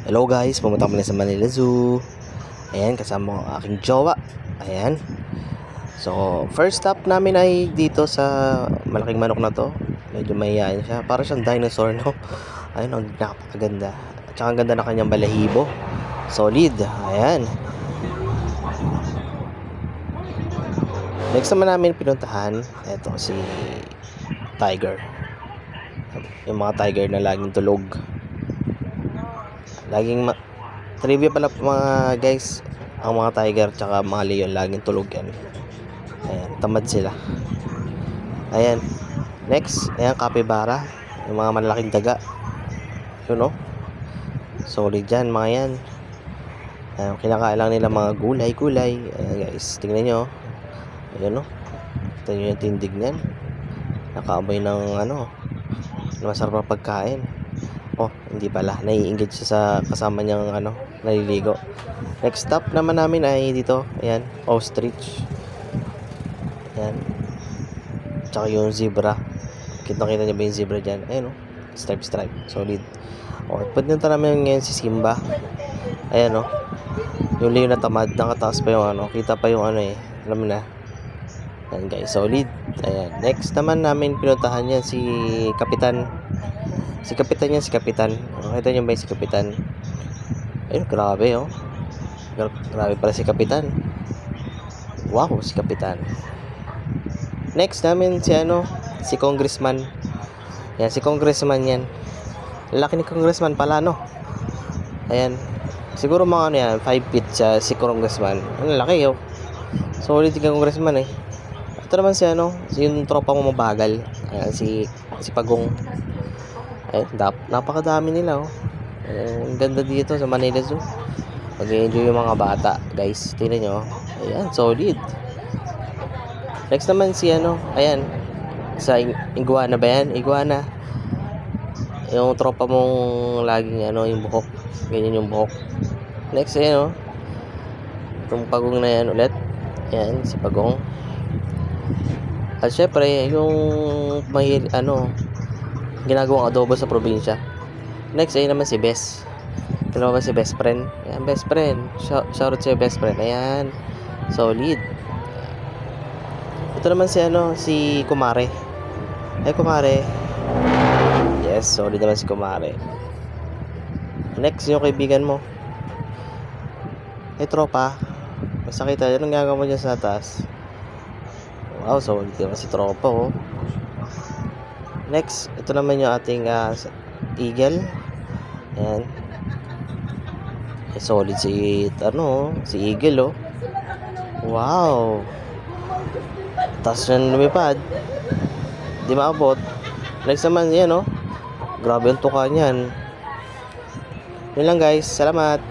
Hello guys, pumunta kami na sa Manila Zoo. Ayan, kasama ang aking jowa. Ayan. So, first stop namin ay dito sa malaking manok na to. Medyo mahihayin siya. Para siyang dinosaur, no? Ayun, ang napakaganda. At saka ang ganda na kanyang balahibo. Solid. Ayan. Next naman namin pinuntahan, eto si Tiger. Yung mga tiger na laging tulog. Trivia pala mga guys, ang mga tiger tsaka mga leon laging tulog yan. Ayan, tamad sila. Ayan, next, ayan, capybara, yung mga malalaking daga. Yun, no? Solid dyan mga yan. Ayan, kinakain lang nila mga gulay. Ayan guys, tingnan nyo. Ayan, no? Tingnan nyo yung tindig nyan. Nakaamoy ng masarap na pagkain. Oh, hindi pala. Nai-engage siya sa kasama niyang naliligo. Next stop naman namin ay dito. Ayan, ostrich. Ayan. Tsaka yung zebra. Kita-kita niyo ba yung zebra dyan? Ayan, oh. Stripe. Solid. Okay, punta namin ngayon si Simba. Ayan, oh. Yung leon na tamad. Nakataas pa yung Kita pa yung Alam mo na. Ayan, guys. Solid. Ayan. Next naman namin pinuntahan yan si Kapitan. Si Kapitan. Nakita niyo ba yung si Kapitan? Ayun, grabe, oh. Grabe pala si Kapitan. Wow, si Kapitan. Next namin si Congressman. Yan, si Congressman yan. Laki ni Congressman pala, no? Ayan. Siguro mga 5 feet siya, si Congressman. Ang laki, oh. Solid si Congressman, eh. Ito naman si yung tropa mo mabagal. Ayan, si Pagong. Eh, napakadami nila, oh. Ang ganda dito sa Manila Zoo. Mag-enjoy yung mga bata, guys. Tingnan nyo. Ayan, solid. Next naman ayan. Sa iguana ba yan? Iguana. Yung tropa mong laging yung buhok. Ganyan yung buhok. Next, ayan, oh. Itong Pagong na yan ulit. Ayan, si Pagong. At syempre, yung ginagawang adobo sa probinsya. Next ay naman si Best. Dalawa ba si Best Friend? Ayan, Best Friend. Shoutout sa Best Friend. Ayan. Solid. Ito naman si Kumare. Ay, Kumare. Yes, solid naman si Kumare. Next, yung kaibigan mo. Ay, tropa. Basta kita, anong gagawin mo dyan sa taas? Wow, solid naman si tropa, oh. Next, ito naman yung ating eagle. Ayan. Solid si eagle, oh. Wow. Taas na lumipad. Di maabot. Next naman, yan, oh. Grabe yung tuka niyan. Yun lang, guys. Salamat.